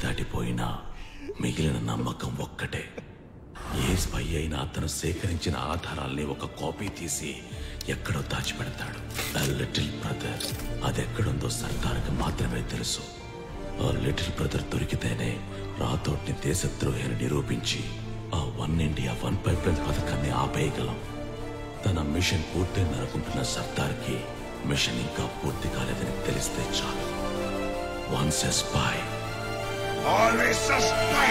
దాటిపోయినా మిగిలిన నమ్మకం ఒక్కటే. ఏ స్పై అయినా అతను సేకరించిన ఆధారాల్ని ఒక కాపీ తీసి ఎక్కడో దాచిపెడతాడు. లిటిల్ బ్రదర్ అదెక్కడుందో సర్దార్కి మాత్రమే తెలుసు. ఆ లిటిల్ బ్రదర్ దొరికితేనే రాథోడ్ని దేశద్రోహి అని నిరూపించి ఆ వన్ ఇండియా వన్ పైప్లైన్ పథకాన్ని ఆపేయగలం. తన మిషన్ పూర్తయిందనుకుంటున్న సర్దార్కి మిషన్ ఇంకా పూర్తి కాలేదని తెలిస్తే చాలు. Once a spy always a spy.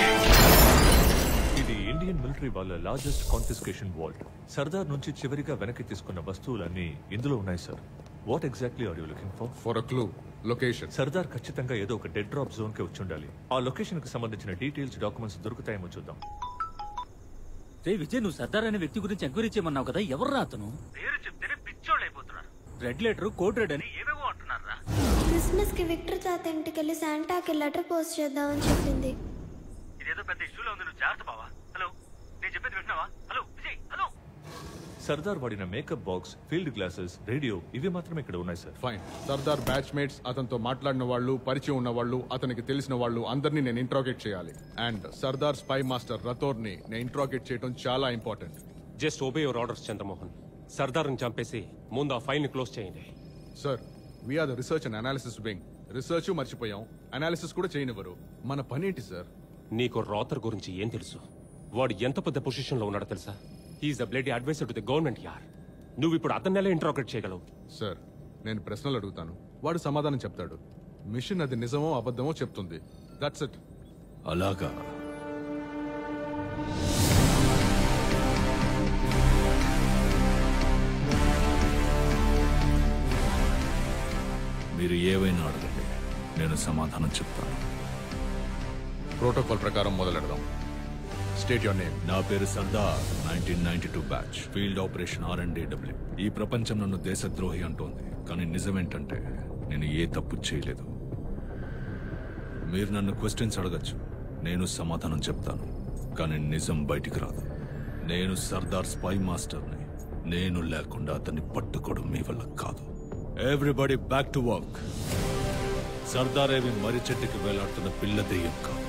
ఇది ఇండియన్ మిలిటరీ వాళ్ళ లార్జెస్ట్ కాన్ఫిస్కేషన్ వాల్ట్. సర్దార్ నుంచి చివరిగా వెనక్కి తీసుకున్న వస్తువులన్నీ ఇందులో ఉన్నాయి sir. What exactly are you looking for? For a clue, location. Sardar ఖచ్చితంగా ఏదో ఒక డెడ్ డ్రాప్ జోన్ కి వచ్చి ఉండాలి. ఆ లొకేషన్ కి సంబంధించిన డీటెయిల్స్, డాక్యుమెంట్స్ దొరుకుతాయేమో చూద్దాం. రే విజయ్, నువ్వు సర్దార్ అనే వ్యక్తి గురించి ఎంక్వైరీ చేయమన్నావు కదా, ఎవర్రా అతను? పేరు చెప్తేనే పిచ్చోళ్ళు అయిపోతున్నారు. రెడ్ లెటర్, కోడ్ రెడ్ అని ఏవేవో అంటున్నారా? క్రిస్మస్ కి విక్టర్ తాత ఇంటికి వెళ్ళి శాంటాకి లెటర్ పోస్ట్ చేద్దామని చెప్పింది. ఇదేదో పెద్ద ఇష్యూలో ఉంది, నువ్వు జాగ్రత్త బావా. హలో, నేను చెప్పేది వింటున్నావా? Hello Vijay, hello. సర్దార్ వాడిన makeup box, field glasses, radio ఇవి మాత్రమే ఇక్కడ ఉన్నాయి sir. Fine. Sardar batch mates, అతనితో మాట్లాడిన వాళ్ళు, పరిచయం ఉన్న వాళ్ళు, అతనికి తెలిసిన వాళ్ళు అందరినీ నేను ఇంట్రాగేట్ చేయాలి. And Sardar spy master Rathore ని నేను ఇంట్రాగేట్ చేయడం చాలా important. Just obey your orders Chandramohan. సర్దార్ని చంపేసి ముందు ఆ ఫైల్ ని క్లోజ్ చేయండి. Sir, we're the research and analysis wing. Research మర్చిపోయాం, అనాలిసిస్ కూడా చేయనివ్వరు. మన పని ఏంటి సార్? నీకు రాథర్ గురించి ఏం తెలుసు? వాడు ఎంత పెద్ద పొజిషన్ లో ఉన్నాడో తెలుసా? He's the bloody adviser to the government యార్. నువ్వు ఇప్పుడు అతన్ని ఎలా ఇంట్రాగేట్ చేయగలవు? సార్, నేను ప్రశ్నలు అడుగుతాను, వాడు సమాధానం చెప్తాడు. మిషన్ అది నిజమో అబద్ధమో చెప్తుంది. That's it. అలాగా? మీరు ఏవైనా అడగండి, నేను సమాధానం చెప్తాను. ప్రోటోకాల్ ప్రకారం మొదలెడదాం. State your name. నా పేరు Sardar, 1992 batch, field operation R&AW. ఈ ప్రపంచం నన్ను దేశద్రోహి అంటోంది, కానీ నిజమేంటంటే నేను ఏ తప్పు చేయలేదు. మీరు నన్ను క్వశ్చన్స్ అడగచ్చు, నేను సమాధానం చెప్తాను, కానీ నిజం బయటికి రాదు. నేను సర్దార్ స్పై మాస్టర్ని. నేను లేకుండా అతన్ని పట్టుకోవడం మీ వల్ల కాదు. Everybody back to work. Sardar ఏవి మర్రి చెట్టుకి వేలాడుతున్న పిల్ల దెయ్యం కాదు.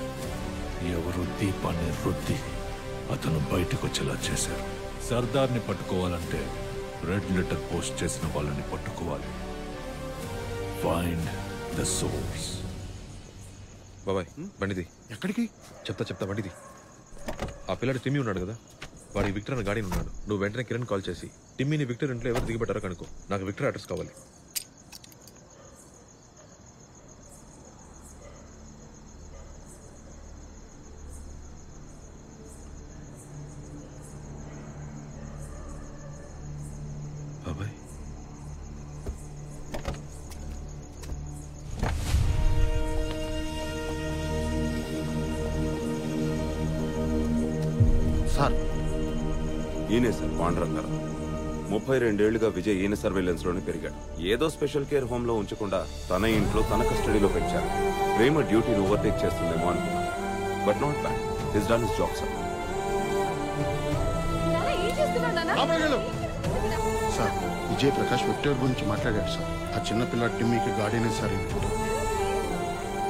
ఎవరు దీపాన్ని రుద్ది అతను బయటకు వచ్చేలా చేశారు. సర్దార్ని పట్టుకోవాలంటే రెడ్ లెటర్ పోస్ట్ చేసిన వాళ్ళని పట్టుకోవాలి. Find the source. బాబాయ్, బండిది. ఎక్కడికి? చెప్తా బండిది. ఆ పిల్లడు టిమ్మీ ఉన్నాడు కదా, వాడి విక్టర్ అనే గాడి ఉన్నాడు. నువ్వు వెంటనే కిరణ్ కాల్ చేసి టిమ్మీని విక్టర్ ఇంట్లో ఎవరు దిగబెట్టారో కనుకో. నాకు విక్టర్ అడ్రస్ కావాలి. బాబాయ్, సార్, ఈయనే సార్ పాండురంగారావు. 32 ఏళ్లుగా విజయ్ ఈయన సర్వేలెన్స్ లోనే పెరిగాడు. ఏదో స్పెషల్ కేర్ హోమ్ లో ఉంచకుండా తన ఇంట్లో తన కస్టడీలో పెంచారు. ప్రేమ డ్యూటీని ఓవర్టేక్ చేస్తుందేమో అనుకున్నాను, but not bad. His done his job sir. Sir, Vijay Prakash Victor గురించి మాట్లాడాడు సార్. ఆ చిన్నపిల్ల టిమ్మీకి గార్డెనే సార్ ఈ విక్టర్.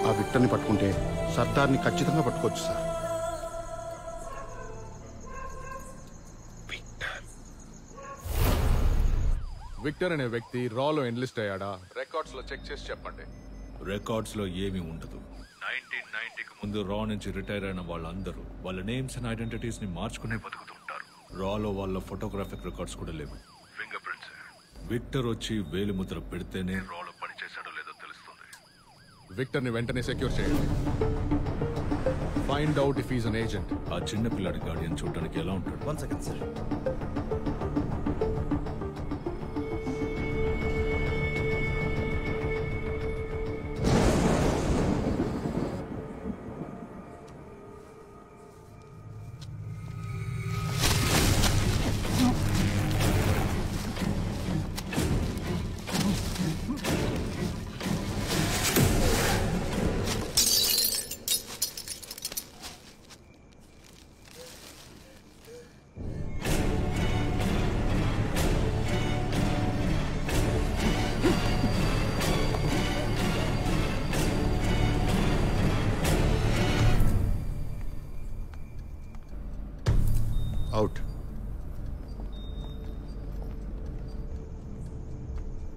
ఆ విక్టర్ని పట్టుకుంటే సర్దార్ని ఖచ్చితంగా పట్టుకోవచ్చు సార్. విక్టర్ అనే వ్యక్తి రాలో ఎన్లిస్ట్ అయ్యాడా? రికార్డ్స్ లో చెక్ చేసి చెప్పండి. రికార్డ్స్ లో ఏమీ ఉండదు. 1990కి ముందు రా నుంచి రిటైర్ అయిన వాళ్ళందరూ వాళ్ళ నేమ్స్ అండ్ ఐడెంటిటీస్ ని మార్చుకునే బతుకుతుంటారు. రాలో వాళ్ళ ఫోటోగ్రాఫిక్ రికార్డ్స్ కూడా లేవు. Finger prints. విక్టర్ వచ్చి వేలిముద్ర పెడితేనే రాలో పనిచేశాడో లేదో తెలుస్తుంది. విక్టర్ ని వెంటనే సెక్యూర్ చేయండి. Find out if he's an agent. ఆ చిన్న పిల్లాడి గార్డియన్ చూడడానికి ఎలా ఉంటాడు? 1 సెకండ్ సార్.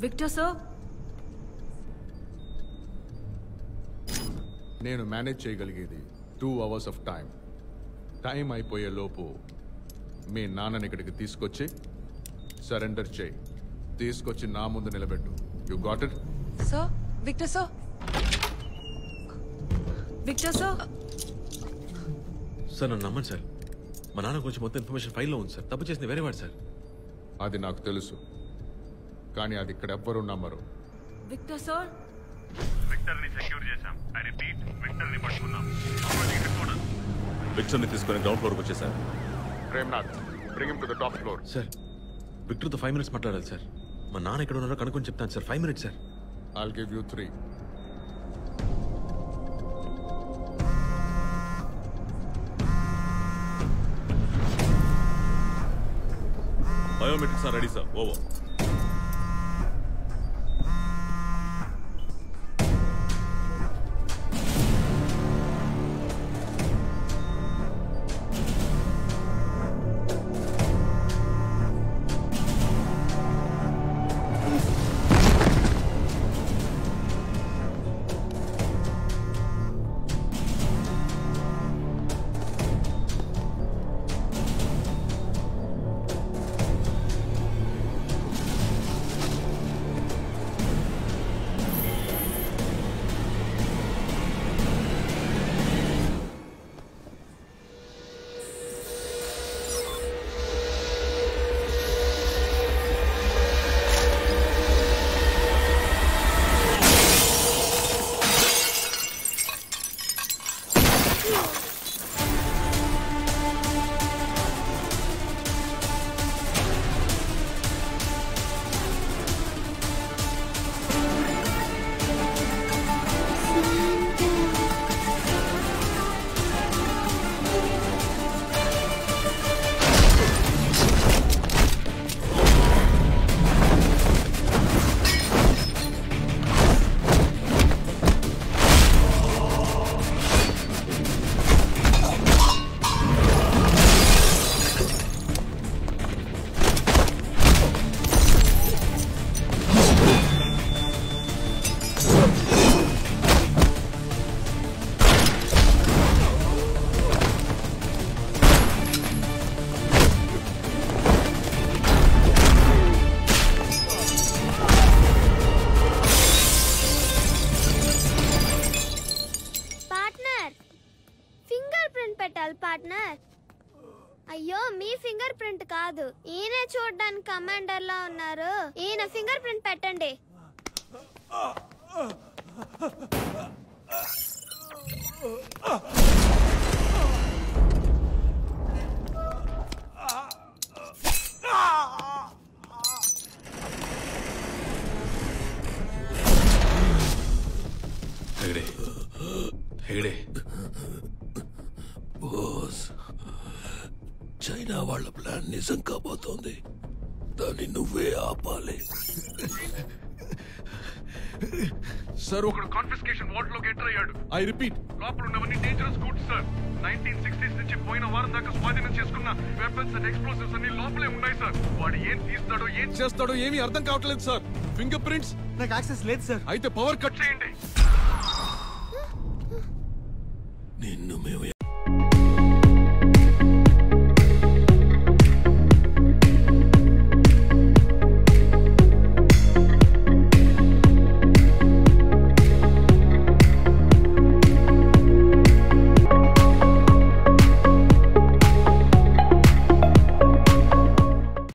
విక్టర్ సార్, నేను మేనేజ్ చేయగలిగేది 2 hours ఆఫ్ టైం అయిపోయే లోపు మీ నాన్నని ఇక్కడికి తీసుకొచ్చి సరెండర్ చేయి. తీసుకొచ్చి నా ముందు నిలబెట్టు. You got it? Sir. Victor sir, Victor sir. Sir నన్ను నమ్మండి సార్. మా నాన్న గురించి మొత్తం ఇన్ఫర్మేషన్ ఫైల్లో ఉంది సార్. తప్పు చేసింది వేరే వాడు సార్. అది నాకు తెలుసు, కానీ అది ఇక్కడ ఎవ్వరూ నమ్మరు. విక్టర్ సార్, విక్టర్ని సెక్యూర్ చేశాం. ఐ రిపీట్, విక్టర్ని పట్టుకున్నాం. విక్టర్ని తీసుకుని గ్రౌండ్ ఫ్లోర్కి వచ్చేసారు. Premnath, bring him to the top floor. Sir విక్టర్తో 5 minutes మాట్లాడాలి సార్. మా నాన్న ఎక్కడ ఉన్నారో కనుక్కొని చెప్తాను sir. 5 minutes sir. I'll give you 3. Biometrics are ready sir. Over. Partner. అయ్యో మీ ఫింగర్ ప్రింట్ కాదు, ఈయన చూడడానికి కమాండర్ లా ఉన్నారు. ఈయన ఫింగర్ ప్రింట్ పెట్టండి. చైనా వాళ్ళ ప్లాన్ నిజం కాబోతోంది. దాన్ని నువ్వే ఆపాలి. సార్ ఒకడు కాన్ఫిస్కేషన్ వార్డ్ లోకి ఎంటర్ అయ్యాడు. ఐ రిపీట్, లోపల ఉన్నవన్నీ డేంజరస్ గూడ్స్ సార్. 1960s నుంచి పోయిన వారం దాకా స్వాధీనం చేసుకున్న వెపన్స్ అండ్ ఎక్స్ప్లోసివ్స్ అన్ని లోపలే ఉన్నాయి సార్. వాడు ఏం తీస్తాడో ఏం చేస్తాడో ఏమీ అర్థం కావట్లేదు సార్. ఫింగర్ ప్రింట్స్ నాకు యాక్సెస్ లేదు సార్. అయితే పవర్ కట్ చేయండి. నిన్ను మేము